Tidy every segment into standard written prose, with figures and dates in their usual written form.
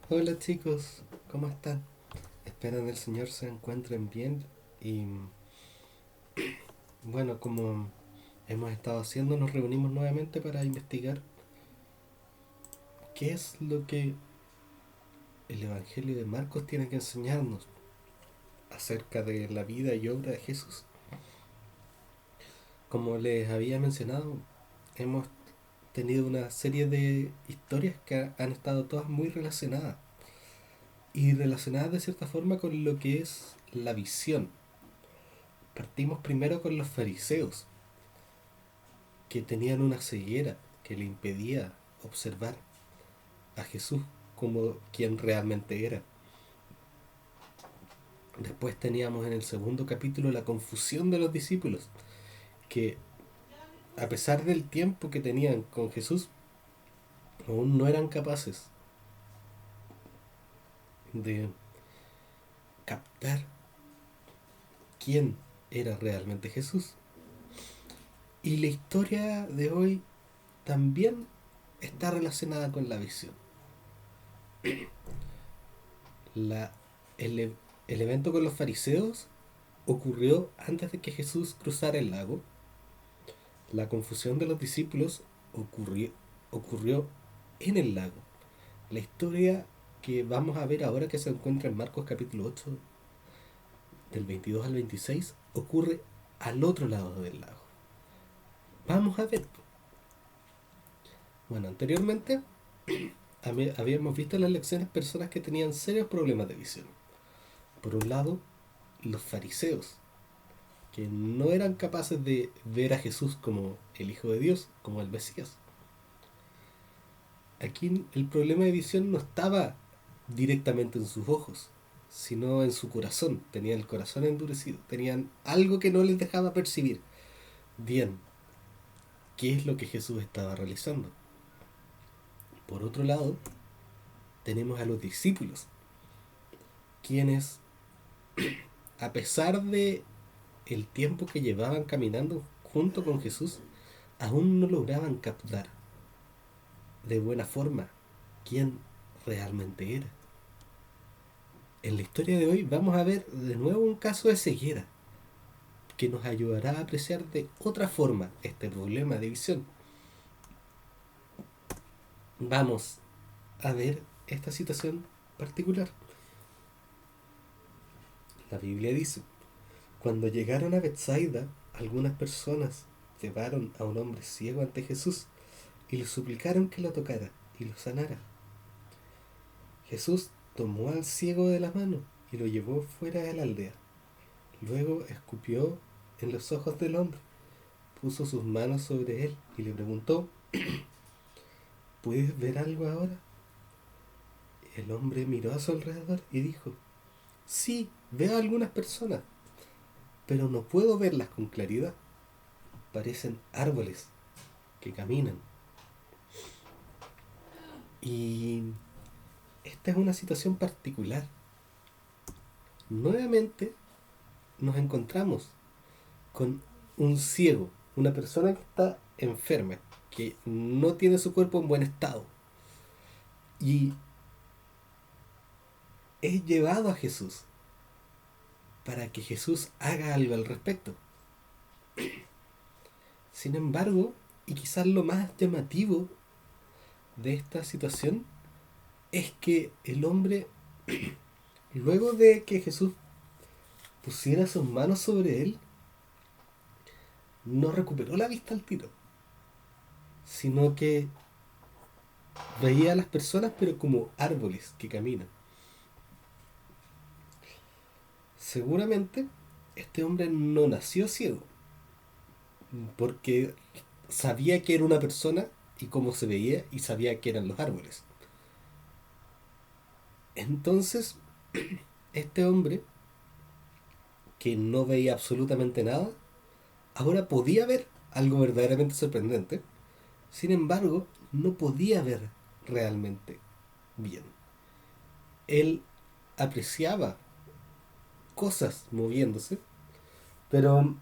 Hola chicos, ¿cómo están? Espero en el Señor se encuentren bien y bueno, como hemos estado haciendo, nos reunimos nuevamente para investigar qué es lo que el Evangelio de Marcos tiene que enseñarnos acerca de la vida y obra de Jesús. Como les había mencionado, hemos tenido una serie de historias que han estado todas muy relacionadas y relacionadas de cierta forma con lo que es la visión. Partimos primero con los fariseos, que tenían una ceguera que le impedía observar a Jesús como quien realmente era. Después teníamos en el segundo capítulo la confusión de los discípulos, que a pesar del tiempo que tenían con Jesús, aún no eran capaces de captar quién era realmente Jesús. Y la historia de hoy también está relacionada con la visión. La, el, el evento con los fariseos ocurrió antes de que Jesús cruzara el lago. La confusión de los discípulos ocurrió en el lago. La historia que vamos a ver ahora, que se encuentra en Marcos capítulo 8 del 22 al 26, ocurre al otro lado del lago. Vamos a ver. Bueno, anteriormente habíamos visto en las lecciones personas que tenían serios problemas de visión. Por un lado, los fariseos, que no eran capaces de ver a Jesús como el Hijo de Dios, como el Mesías. Aquí el problema de visión no estaba directamente en sus ojos, sino en su corazón. Tenían el corazón endurecido, tenían algo que no les dejaba percibir bien qué es lo que Jesús estaba realizando. Por otro lado, tenemos a los discípulos, quienes, a pesar de el tiempo que llevaban caminando junto con Jesús, aún no lograban captar de buena forma quién realmente era. En la historia de hoy vamos a ver de nuevo un caso de ceguera que nos ayudará a apreciar de otra forma este problema de visión. Vamos a ver esta situación particular. La Biblia dice: cuando llegaron a Bethsaida, algunas personas llevaron a un hombre ciego ante Jesús y le suplicaron que lo tocara y lo sanara. Jesús tomó al ciego de la mano y lo llevó fuera de la aldea. Luego escupió en los ojos del hombre, puso sus manos sobre él y le preguntó: ¿puedes ver algo ahora? El hombre miró a su alrededor y dijo: sí, veo a algunas personas, pero no puedo verlas con claridad. Parecen árboles que caminan. Y esta es una situación particular. Nuevamente nos encontramos con un ciego, una persona que está enferma, que no tiene su cuerpo en buen estado. Y es llevado a Jesús para que Jesús haga algo al respecto. Sin embargo, y quizás lo más llamativo de esta situación, es que el hombre, luego de que Jesús pusiera sus manos sobre él, no recuperó la vista al tiro, sino que veía a las personas pero como árboles que caminan. Seguramente este hombre no nació ciego, porque sabía que era una persona y cómo se veía y sabía que eran los árboles. Entonces, este hombre, que no veía absolutamente nada, ahora podía ver algo verdaderamente sorprendente. Sin embargo, no podía ver realmente bien. Él apreciaba cosas moviéndose, pero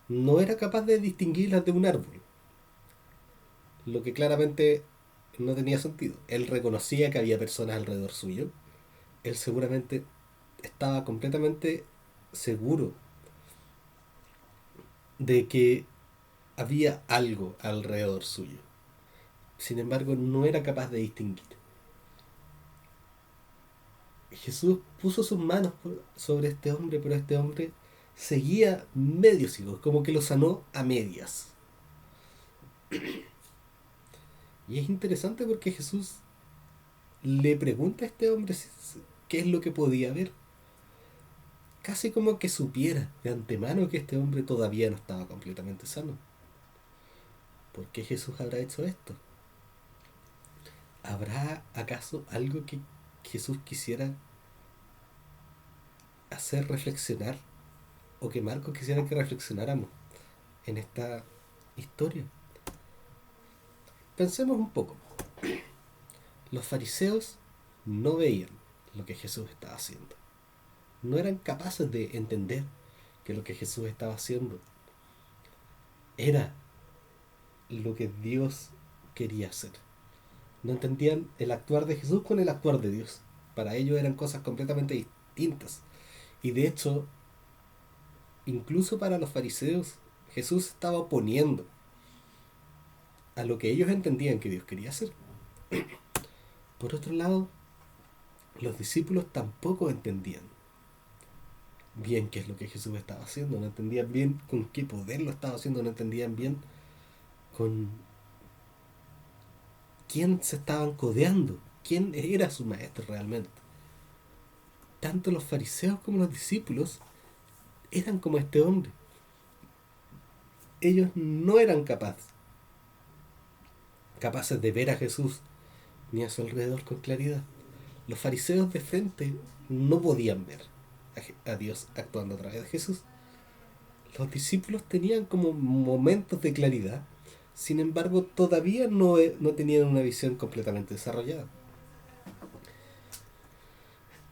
no era capaz de distinguirlas de un árbol, lo que claramente no tenía sentido. Él reconocía que había personas alrededor suyo. Él seguramente estaba completamente seguro de que había algo alrededor suyo. Sin embargo, no era capaz de distinguir. Jesús puso sus manos sobre este hombre, pero este hombre seguía medio ciego, como que lo sanó a medias. Y es interesante porque Jesús le pregunta a este hombre qué es lo que podía ver. Casi como que supiera de antemano que este hombre todavía no estaba completamente sano. ¿Por qué Jesús habrá hecho esto? ¿Habrá acaso algo que Jesús quisiera hacer reflexionar o que Marcos quisiera que reflexionáramos en esta historia? Pensemos un poco. Los fariseos no veían lo que Jesús estaba haciendo. No eran capaces de entender que lo que Jesús estaba haciendo era lo que Dios quería hacer. No entendían el actuar de Jesús con el actuar de Dios. Para ellos eran cosas completamente distintas. Y de hecho, incluso para los fariseos, Jesús estaba oponiendo a lo que ellos entendían que Dios quería hacer. Por otro lado, los discípulos tampoco entendían bien qué es lo que Jesús estaba haciendo, no entendían bien con qué poder lo estaba haciendo, no entendían bien con quién se estaban codeando, quién era su maestro realmente. Tanto los fariseos como los discípulos eran como este hombre. Ellos no eran capaces de ver a Jesús ni a su alrededor con claridad. Los fariseos de frente no podían ver a Dios actuando a través de Jesús. Los discípulos tenían como momentos de claridad, sin embargo todavía no tenían una visión completamente desarrollada.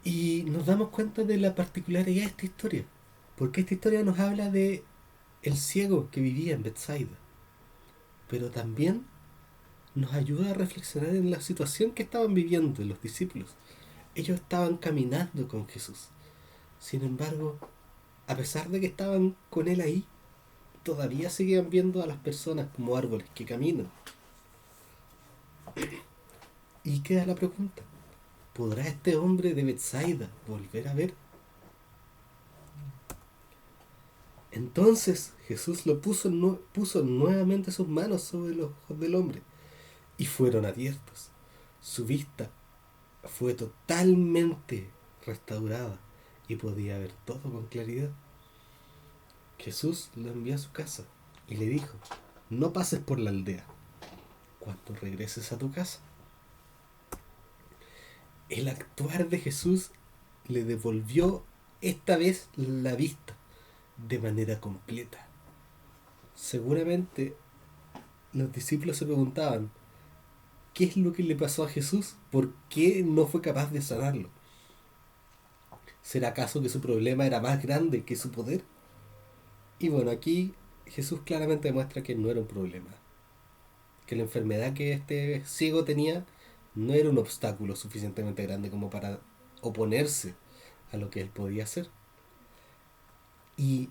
Y nos damos cuenta de la particularidad de esta historia, porque esta historia nos habla de el ciego que vivía en Bethsaida, pero también nos ayuda a reflexionar en la situación que estaban viviendo los discípulos. Ellos estaban caminando con Jesús. Sin embargo, a pesar de que estaban con Él ahí, todavía seguían viendo a las personas como árboles que caminan. Y queda la pregunta, ¿podrá este hombre de Bethsaida volver a ver? Entonces Jesús puso nuevamente sus manos sobre los ojos del hombre y fueron abiertos. Su vista fue totalmente restaurada y podía ver todo con claridad. Jesús lo envió a su casa y le dijo, no pases por la aldea. Cuando regreses a tu casa, el actuar de Jesús le devolvió esta vez la vista de manera completa. Seguramente los discípulos se preguntaban, ¿qué es lo que le pasó a Jesús? ¿Por qué no fue capaz de sanarlo? ¿Será acaso que su problema era más grande que su poder? Y bueno, aquí Jesús claramente demuestra que no era un problema, que la enfermedad que este ciego tenía no era un obstáculo suficientemente grande como para oponerse a lo que él podía hacer. Y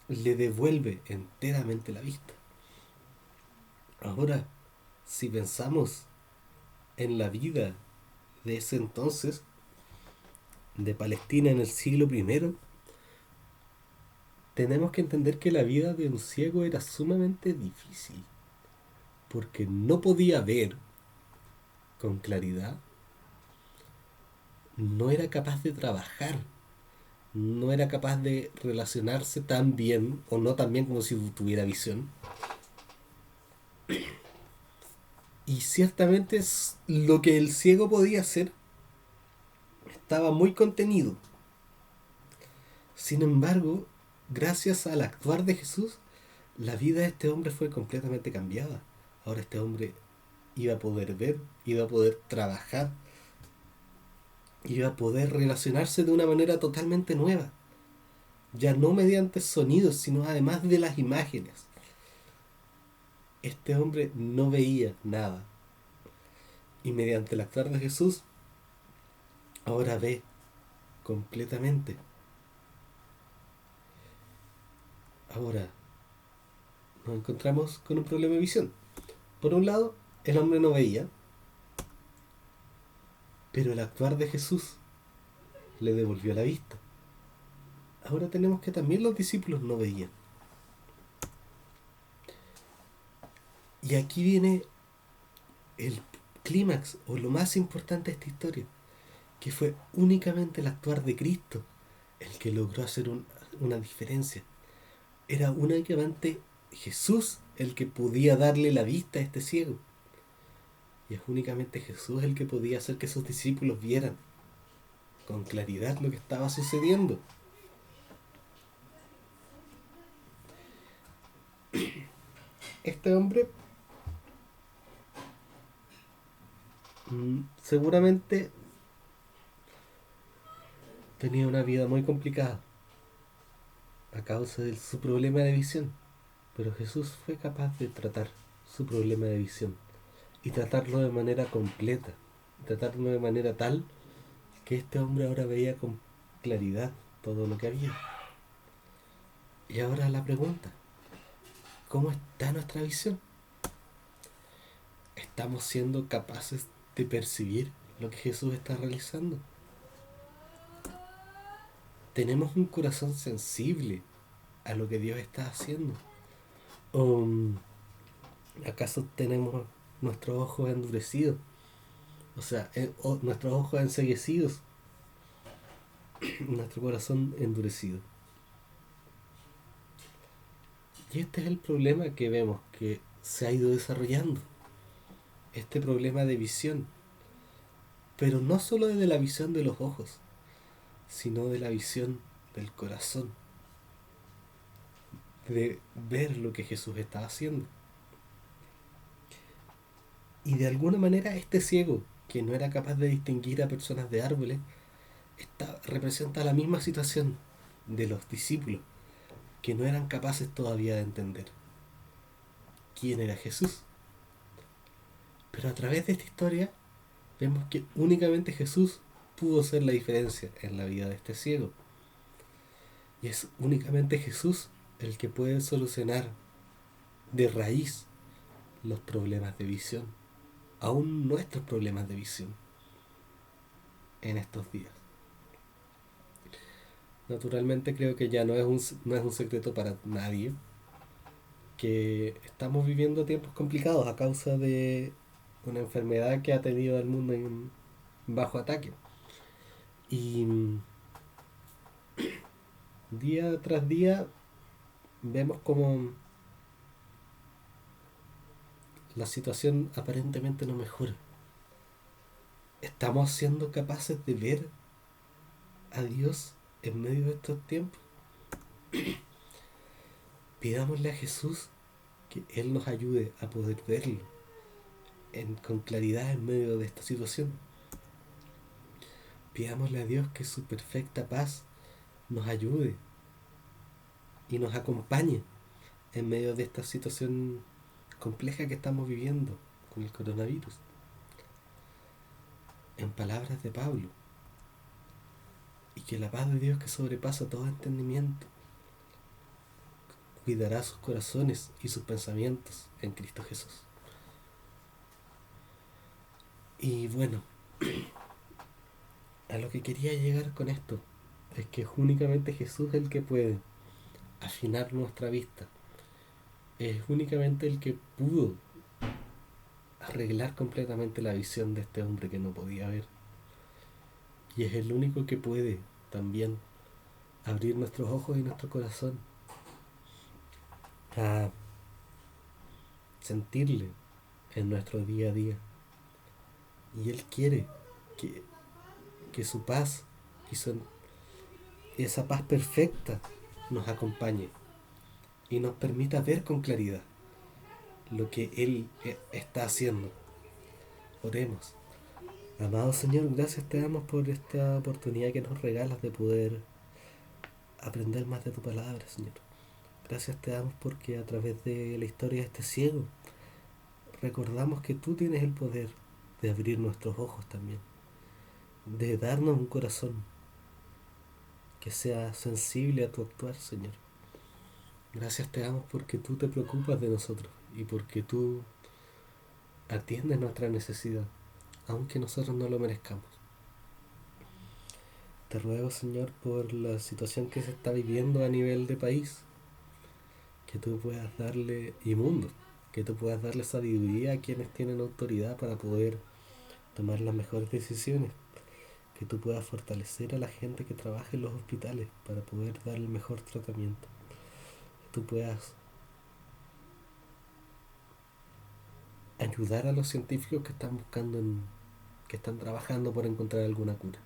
le devuelve enteramente la vista. Ahora, si pensamos en la vida de ese entonces, de Palestina en el siglo I, tenemos que entender que la vida de un ciego era sumamente difícil, porque no podía ver con claridad, no era capaz de trabajar, no era capaz de relacionarse tan bien o no tan bien como si tuviera visión. Y ciertamente lo que el ciego podía hacer estaba muy contenido. Sin embargo, gracias al actuar de Jesús, la vida de este hombre fue completamente cambiada. Ahora este hombre iba a poder ver, iba a poder trabajar, iba a poder relacionarse de una manera totalmente nueva. Ya no mediante sonidos, sino además de las imágenes. Este hombre no veía nada. Y mediante el actuar de Jesús, ahora ve completamente. Ahora nos encontramos con un problema de visión. Por un lado, el hombre no veía, pero el actuar de Jesús le devolvió la vista. Ahora tenemos que también los discípulos no veían. Y aquí viene el clímax o lo más importante de esta historia, que fue únicamente el actuar de Cristo el que logró hacer una diferencia. Era únicamente Jesús el que podía darle la vista a este ciego. Y es únicamente Jesús el que podía hacer que sus discípulos vieran con claridad lo que estaba sucediendo. Este hombre seguramente tenía una vida muy complicada a causa de su problema de visión, pero Jesús fue capaz de tratar su problema de visión y tratarlo de manera completa, tratarlo de manera tal que este hombre ahora veía con claridad todo lo que había. Y ahora la pregunta, ¿cómo está nuestra visión? ¿Estamos siendo capaces de percibir lo que Jesús está realizando? ¿Tenemos un corazón sensible a lo que Dios está haciendo? ¿O acaso tenemos nuestros ojos endurecidos? O sea, nuestros ojos enceguecidos, nuestro corazón endurecido. Y este es el problema que vemos que se ha ido desarrollando. Este problema de visión. Pero no solo de la visión de los ojos, sino de la visión del corazón. De ver lo que Jesús está haciendo. Y de alguna manera este ciego, que no era capaz de distinguir a personas de árboles, representa la misma situación de los discípulos, que no eran capaces todavía de entender quién era Jesús. Pero a través de esta historia vemos que únicamente Jesús pudo hacer la diferencia en la vida de este ciego. Y es únicamente Jesús el que puede solucionar de raíz los problemas de visión, aún nuestros problemas de visión en estos días. Naturalmente creo que ya no es un secreto para nadie que estamos viviendo tiempos complicados a causa de una enfermedad que ha tenido al mundo en bajo ataque. Y día tras día vemos como la situación aparentemente no mejora. ¿Estamos siendo capaces de ver a Dios en medio de estos tiempos? Pidámosle a Jesús que Él nos ayude a poder verlo con claridad en medio de esta situación. Pidámosle a Dios que su perfecta paz nos ayude y nos acompañe en medio de esta situación compleja que estamos viviendo con el coronavirus. En palabras de Pablo, y que la paz de Dios que sobrepasa todo entendimiento cuidará sus corazones y sus pensamientos en Cristo Jesús. Y bueno, a lo que quería llegar con esto es que es únicamente Jesús el que puede afinar nuestra vista. Es únicamente el que pudo arreglar completamente la visión de este hombre que no podía ver. Y es el único que puede también abrir nuestros ojos y nuestro corazón a sentirle en nuestro día a día. Y Él quiere que su paz y esa paz perfecta nos acompañe y nos permita ver con claridad lo que Él está haciendo. Oremos. Amado Señor, gracias te damos por esta oportunidad que nos regalas de poder aprender más de tu palabra, Señor. Gracias te damos porque a través de la historia de este ciego recordamos que tú tienes el poder de abrir nuestros ojos también, de darnos un corazón que sea sensible a tu actuar, Señor. Gracias te damos porque tú te preocupas de nosotros y porque tú atiendes nuestra necesidad, aunque nosotros no lo merezcamos. Te ruego, Señor, por la situación que se está viviendo a nivel de país, que tú puedas darle, y mundo, que tú puedas darle sabiduría a quienes tienen autoridad para poder tomar las mejores decisiones, que tú puedas fortalecer a la gente que trabaja en los hospitales para poder dar el mejor tratamiento, que tú puedas ayudar a los científicos que están que están trabajando por encontrar alguna cura,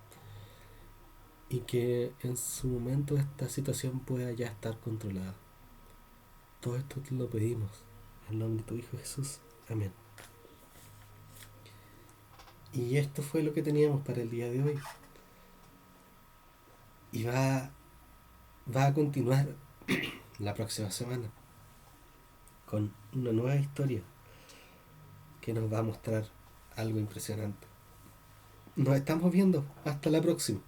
y que en su momento esta situación pueda ya estar controlada. Todo esto te lo pedimos en nombre de tu Hijo Jesús. Amén. Y esto fue lo que teníamos para el día de hoy. Y va a continuar la próxima semana con una nueva historia que nos va a mostrar algo impresionante. Nos estamos viendo. Hasta la próxima.